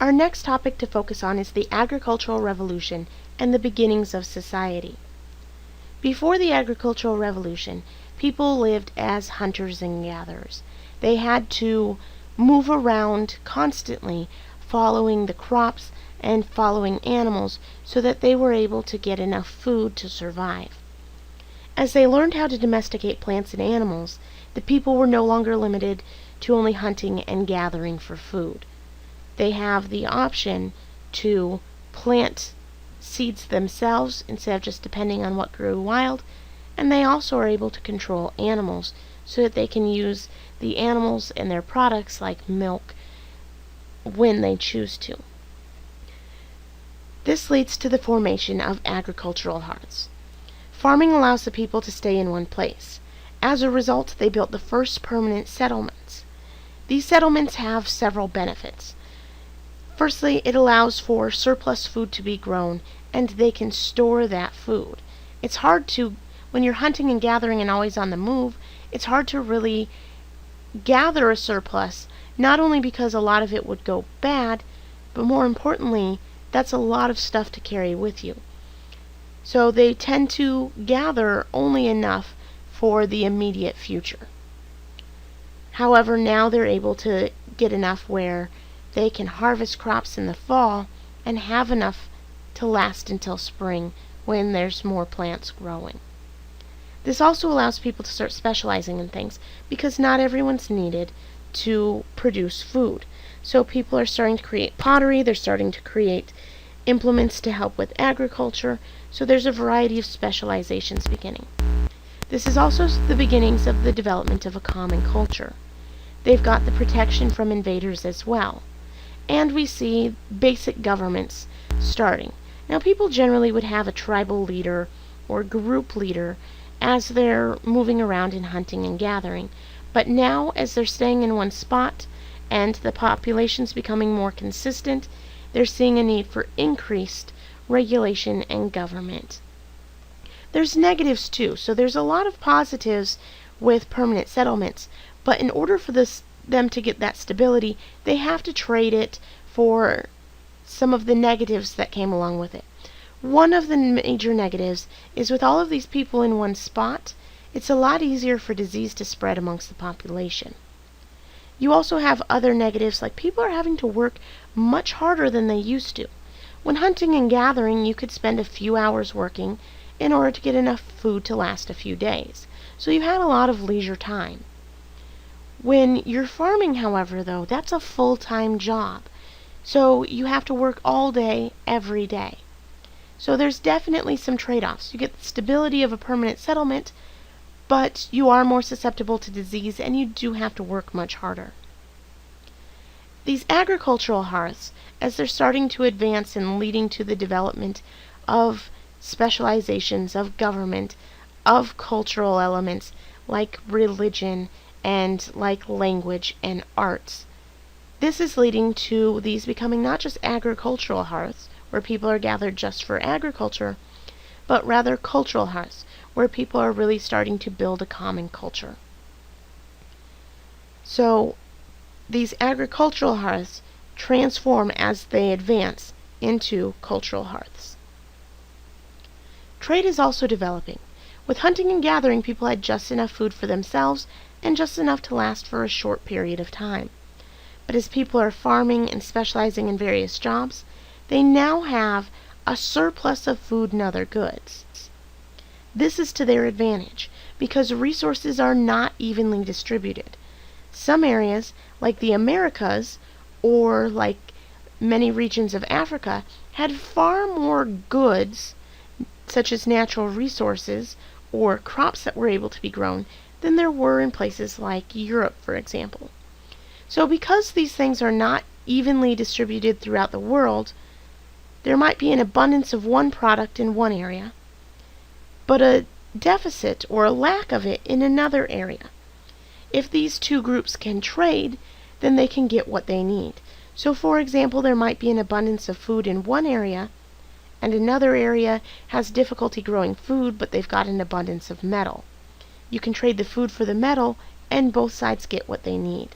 Our next topic to focus on is the agricultural revolution and the beginnings of society. Before the agricultural revolution, people lived as hunters and gatherers. They had to move around constantly, following the crops and following animals so that they were able to get enough food to survive. As they learned how to domesticate plants and animals, the people were no longer limited to only hunting and gathering for food. They have the option to plant seeds themselves instead of just depending on what grew wild, and they also are able to control animals so that they can use the animals and their products like milk when they choose to. This leads to the formation of agricultural hearths. Farming allows the people to stay in one place. As a result, they built the first permanent settlements. These settlements have several benefits. Firstly, it allows for surplus food to be grown, and they can store that food. It's hard to, when you're hunting and gathering and always on the move, it's hard to really gather a surplus, not only because a lot of it would go bad, but more importantly, that's a lot of stuff to carry with you. So they tend to gather only enough for the immediate future. However, now they're able to get enough where they can harvest crops in the fall and have enough to last until spring when there's more plants growing. This also allows people to start specializing in things because not everyone's needed to produce food. So people are starting to create pottery, they're starting to create implements to help with agriculture, so there's a variety of specializations beginning. This is also the beginnings of the development of a common culture. They've got the protection from invaders as well. And we see basic governments starting. Now, people generally would have a tribal leader or group leader as they're moving around and hunting and gathering. But now, as they're staying in one spot and the population's becoming more consistent, they're seeing a need for increased regulation and government. There's negatives too, so there's a lot of positives with permanent settlements, but in order for them to get that stability, they have to trade it for some of the negatives that came along with it. One of the major negatives is with all of these people in one spot, it's a lot easier for disease to spread amongst the population. You also have other negatives, like people are having to work much harder than they used to. When hunting and gathering, you could spend a few hours working in order to get enough food to last a few days. So you had a lot of leisure time. When you're farming, however, though, that's a full-time job. So you have to work all day, every day. So there's definitely some trade-offs. You get the stability of a permanent settlement, but you are more susceptible to disease and you do have to work much harder. These agricultural hearths, as they're starting to advance and leading to the development of specializations of government, of cultural elements like religion and like language and arts, this is leading to these becoming not just agricultural hearths, where people are gathered just for agriculture, but rather cultural hearths, where people are really starting to build a common culture. So these agricultural hearths transform as they advance into cultural hearths. Trade is also developing. With hunting and gathering, people had just enough food for themselves and just enough to last for a short period of time. But as people are farming and specializing in various jobs, they now have a surplus of food and other goods. This is to their advantage because resources are not evenly distributed. Some areas, like the Americas or like many regions of Africa, had far more goods, such as natural resources or crops that were able to be grown, than there were in places like Europe, for example. So because these things are not evenly distributed throughout the world, there might be an abundance of one product in one area, but a deficit or a lack of it in another area. If these two groups can trade, then they can get what they need. So for example, there might be an abundance of food in one area, and another area has difficulty growing food, but they've got an abundance of metal. You can trade the food for the metal, and both sides get what they need.